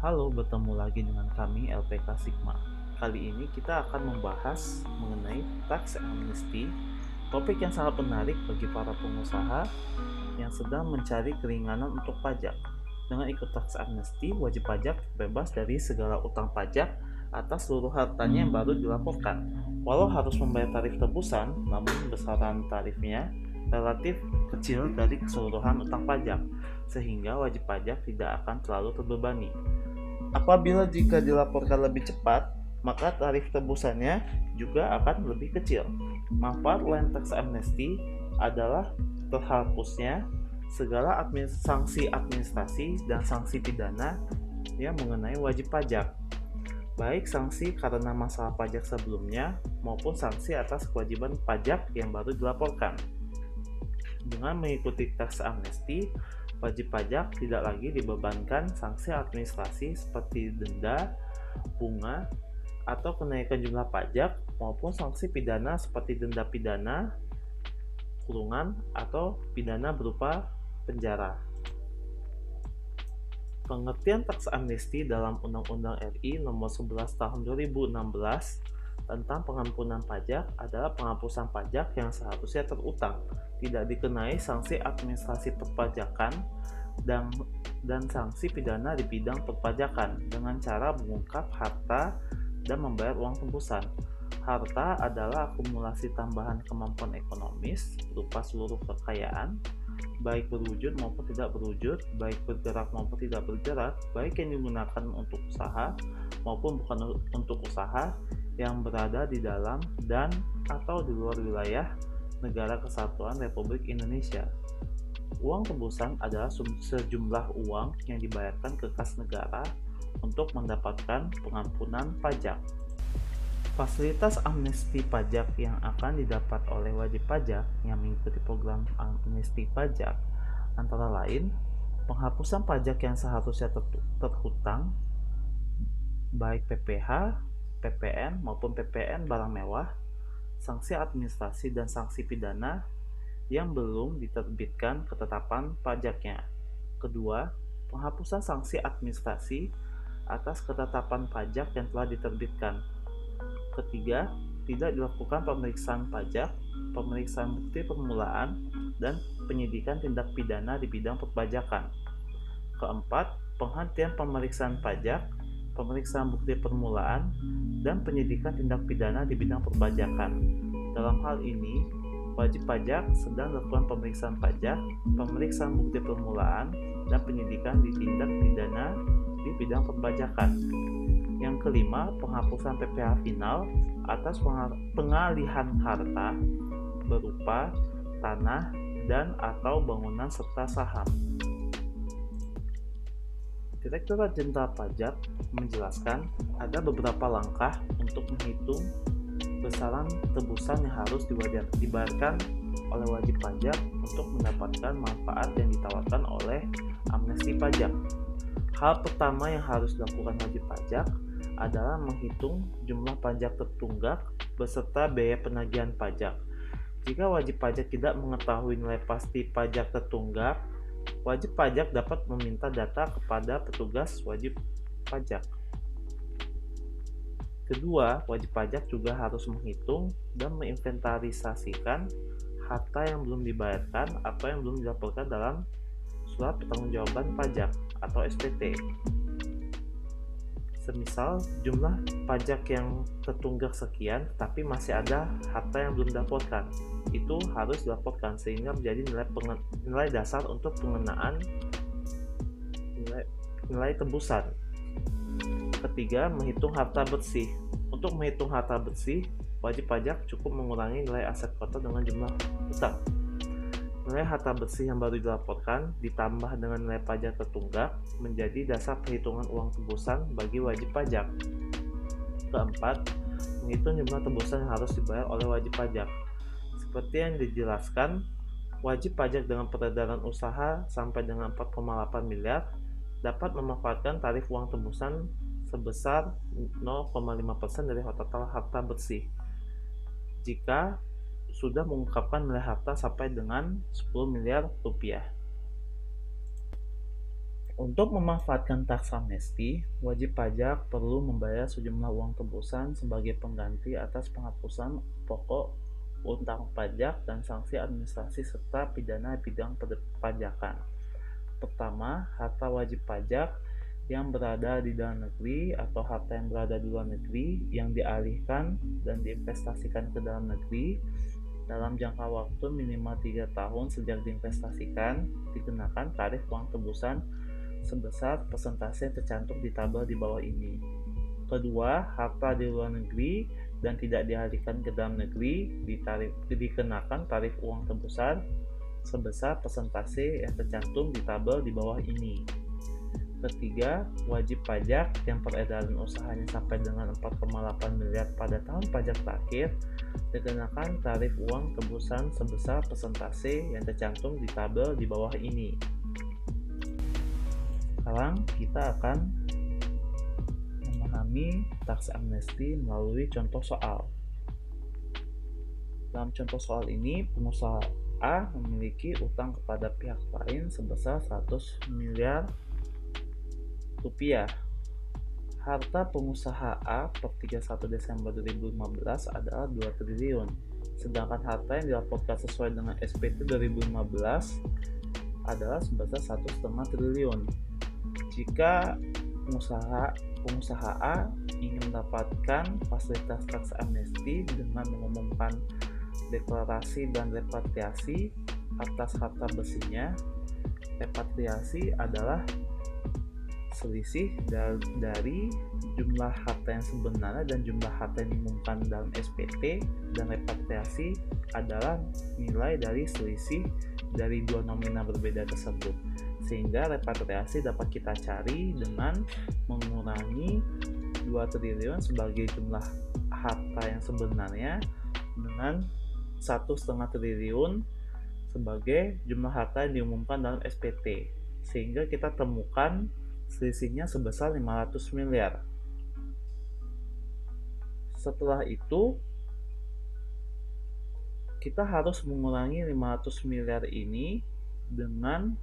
Halo, bertemu lagi dengan kami LPK Sigma. Kali ini kita akan membahas mengenai tax amnesty, topik yang sangat menarik bagi para pengusaha yang sedang mencari keringanan untuk pajak. Dengan ikut tax amnesty, wajib pajak bebas dari segala utang pajak atas seluruh hartanya yang baru dilaporkan. Walau harus membayar tarif tebusan, namun besaran tarifnya relatif kecil dari keseluruhan utang pajak, sehingga wajib pajak tidak akan terlalu terbebani. Apabila jika dilaporkan lebih cepat, maka tarif tebusannya juga akan lebih kecil. Manfaat lain tax amnesty adalah terhapusnya segala sanksi administrasi dan sanksi pidana yang mengenai wajib pajak, baik sanksi karena masalah pajak sebelumnya maupun sanksi atas kewajiban pajak yang baru dilaporkan. Dengan mengikuti tax amnesty, wajib pajak tidak lagi dibebankan sanksi administrasi seperti denda, bunga, atau kenaikan jumlah pajak maupun sanksi pidana seperti denda pidana, kurungan, atau pidana berupa penjara. Pengertian tax amnesty dalam Undang-Undang RI Nomor 11 Tahun 2016 tentang pengampunan pajak adalah penghapusan pajak yang seharusnya terutang, tidak dikenai sanksi administrasi perpajakan dan sanksi pidana di bidang perpajakan dengan cara mengungkap harta dan membayar uang tebusan. Harta adalah akumulasi tambahan kemampuan ekonomis berupa seluruh kekayaan, baik berwujud maupun tidak berwujud, baik bergerak maupun tidak bergerak, baik yang digunakan untuk usaha maupun bukan untuk usaha, yang berada di dalam dan atau di luar wilayah Negara Kesatuan Republik Indonesia. Uang tebusan adalah sejumlah uang yang dibayarkan ke kas negara untuk mendapatkan pengampunan pajak. Fasilitas amnesti pajak yang akan didapat oleh wajib pajak yang mengikuti program amnesti pajak antara lain penghapusan pajak yang seharusnya terhutang, baik PPh, PPN maupun PPN barang mewah, sanksi administrasi dan sanksi pidana yang belum diterbitkan ketetapan pajaknya. Kedua, penghapusan sanksi administrasi atas ketetapan pajak yang telah diterbitkan. Ketiga, tidak dilakukan pemeriksaan pajak, pemeriksaan bukti permulaan, dan penyidikan tindak pidana di bidang perpajakan. Keempat, penghentian pemeriksaan pajak, pemeriksaan bukti permulaan, dan penyidikan tindak pidana di bidang perpajakan. Dalam hal ini, wajib pajak sedang melakukan pemeriksaan pajak, pemeriksaan bukti permulaan, dan penyidikan di tindak pidana di bidang perpajakan. Yang kelima, penghapusan PPh final atas pengalihan harta berupa tanah dan atau bangunan serta saham. Direktorat Jenderal Pajak menjelaskan ada beberapa langkah untuk menghitung besaran tebusan yang harus dibayarkan oleh wajib pajak untuk mendapatkan manfaat yang ditawarkan oleh amnesti pajak. Hal pertama yang harus dilakukan wajib pajak adalah menghitung jumlah pajak tertunggak beserta biaya penagihan pajak. Jika wajib pajak tidak mengetahui nilai pasti pajak tertunggak, wajib pajak dapat meminta data kepada petugas wajib pajak. Kedua, wajib pajak juga harus menghitung dan menginventarisasikan harta yang belum dibayarkan atau yang belum dilaporkan dalam surat pertanggungjawaban pajak atau SPT. Semisal jumlah pajak yang tertunggak sekian tapi masih ada harta yang belum dilaporkan, itu harus dilaporkan sehingga menjadi nilai dasar untuk pengenaan nilai tebusan. Ketiga, menghitung harta bersih. Untuk menghitung harta bersih, wajib pajak cukup mengurangi nilai aset kotor dengan jumlah utang. Nilai harta bersih yang baru dilaporkan ditambah dengan nilai pajak tertunggak menjadi dasar perhitungan uang tebusan bagi wajib pajak. Keempat, menghitung jumlah tebusan yang harus dibayar oleh wajib pajak. Seperti yang dijelaskan, wajib pajak dengan peredaran usaha sampai dengan 4,8 miliar dapat memanfaatkan tarif uang tebusan sebesar 0,5% dari total harta bersih jika sudah mengungkapkan nilai harta sampai dengan 10 miliar rupiah. Untuk memanfaatkan taks amnesti, wajib pajak perlu membayar sejumlah uang tebusan sebagai pengganti atas penghapusan pokok utang pajak dan sanksi administrasi serta pidana bidang perpajakan. Pertama, harta wajib pajak yang berada di dalam negeri atau harta yang berada di luar negeri yang dialihkan dan diinvestasikan ke dalam negeri dalam jangka waktu minimal 3 tahun sejak diinvestasikan dikenakan tarif uang tebusan sebesar persentase yang tercantum di tabel di bawah ini. Kedua, harta di luar negeri dan tidak dialihkan ke dalam negeri dikenakan tarif uang tebusan sebesar persentase yang tercantum di tabel di bawah ini. Ketiga, wajib pajak yang peredaran usahanya sampai dengan 4,8 miliar pada tahun pajak terakhir dikenakan tarif uang tebusan sebesar persentase yang tercantum di tabel di bawah ini. Sekarang kita akan memahami taks amnesti melalui contoh soal. Dalam contoh soal ini, pengusaha A memiliki utang kepada pihak lain sebesar 100 miliar rupiah. Harta pengusaha A per 31 Desember 2015 adalah 2 triliun. Sedangkan harta yang dilaporkan sesuai dengan SPT 2015 adalah sebesar 1,5 triliun. Jika pengusaha A ingin mendapatkan fasilitas taks amnesti dengan mengumumkan deklarasi dan repatriasi atas harta bersihnya, repatriasi adalah selisih dari jumlah harta yang sebenarnya dan jumlah harta yang diumumkan dalam SPT, dan repatriasi adalah nilai dari selisih dari dua nominal berbeda tersebut. Sehingga repatriasi dapat kita cari dengan mengurangi 2 triliun sebagai jumlah harta yang sebenarnya dengan 1,5 triliun sebagai jumlah harta yang diumumkan dalam SPT, sehingga kita temukan selisihnya sebesar 500 miliar. Setelah itu kita harus mengurangi 500 miliar ini dengan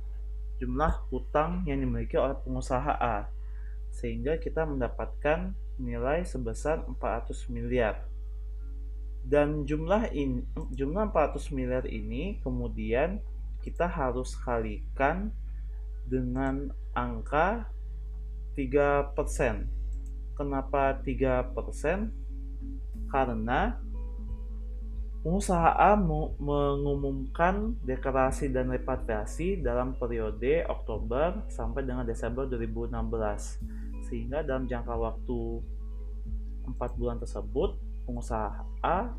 jumlah hutang yang dimiliki oleh pengusaha A, sehingga kita mendapatkan nilai sebesar 400 miliar. Dan jumlah 400 miliar ini kemudian kita harus kalikan dengan angka 3%. Kenapa 3%? Karena pengusaha A mengumumkan deklarasi dan repatriasi dalam periode Oktober sampai dengan Desember 2016. Sehingga dalam jangka waktu 4 bulan tersebut, pengusaha A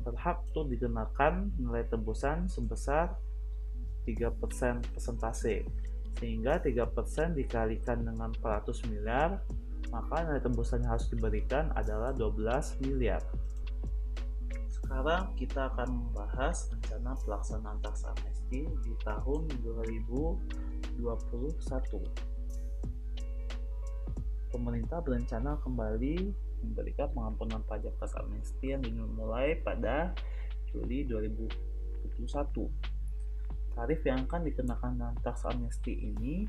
berhak untuk dikenakan nilai tebusan sebesar 3% persentase. Sehingga 3% dikalikan dengan 400 miliar, maka nilai tebusan yang harus diberikan adalah 12 miliar. Sekarang kita akan membahas rencana pelaksanaan taks amnesti di tahun 2021. Pemerintah berencana kembali memberikan pengampunan pajak taks amnesti yang dimulai pada Juli 2021. Tarif yang akan dikenakan dalam taks amnesti ini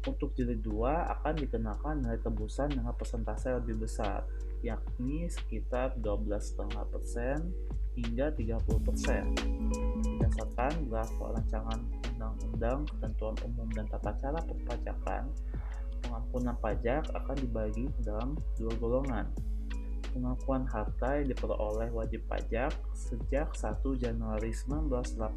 untuk jilid 2 akan dikenakan nilai tebusan dengan persentase lebih besar, yakni sekitar 12,5% hingga 30%. Berdasarkan draft rancangan Undang-Undang Ketentuan Umum dan Tata Cara Perpajakan, pengampunan pajak akan dibagi dalam 2 golongan. Pengakuan harta yang diperoleh wajib pajak sejak 1 Januari 1985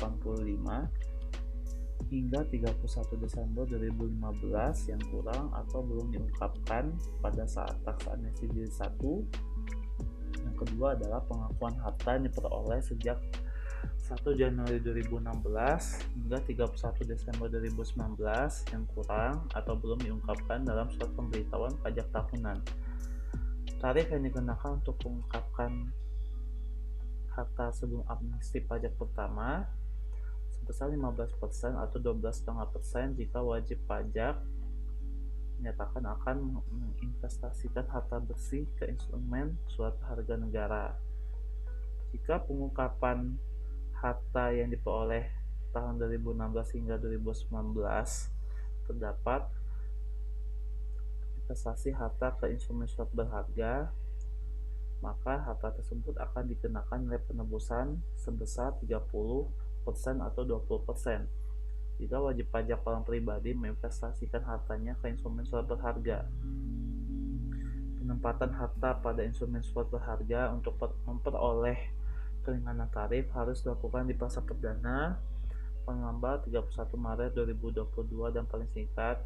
hingga 31 Desember 2015 yang kurang atau belum diungkapkan pada saat taks amnesti jilid 1. Yang kedua adalah pengakuan harta yang diperoleh sejak 1 Januari 2016 hingga 31 Desember 2019 yang kurang atau belum diungkapkan dalam surat pemberitahuan pajak tahunan. Tarif yang dikenakan untuk mengungkapkan harta sebelum amnesti pajak pertama sebesar 15% atau 12,5% jika wajib pajak menyatakan akan menginvestasikan harta bersih ke instrumen surat harga negara. Jika pengungkapan harta yang diperoleh tahun 2016 hingga 2019 terdapat investasi harta ke instrumen surat berharga, maka harta tersebut akan dikenakan nilai penebusan sebesar 30% atau 20%. Jika wajib pajak orang pribadi menginvestasikan hartanya ke instrumen surat berharga. Penempatan harta pada instrumen surat berharga untuk memperoleh keringanan tarif harus dilakukan di pasar perdana penambal 31 Maret 2022 dan paling singkat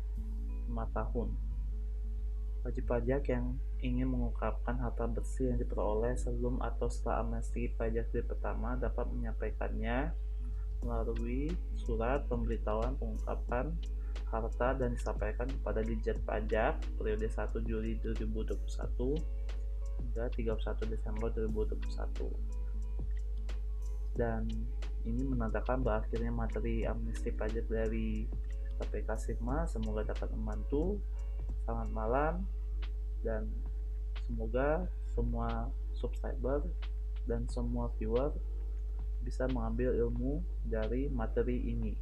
5 tahun. Wajib pajak yang ingin mengungkapkan harta bersih yang diperoleh sebelum atau setelah amnesti pajak jilid pertama dapat menyampaikannya melalui surat pemberitahuan pengungkapan harta dan disampaikan kepada Ditjen Pajak periode 1 Juli 2021 hingga 31 Desember 2021. Dan ini menandakan berakhirnya materi amnesti pajak dari KPK Sigma. Semoga dapat membantu. Selamat malam dan semoga semua subscriber dan semua viewer bisa mengambil ilmu dari materi ini.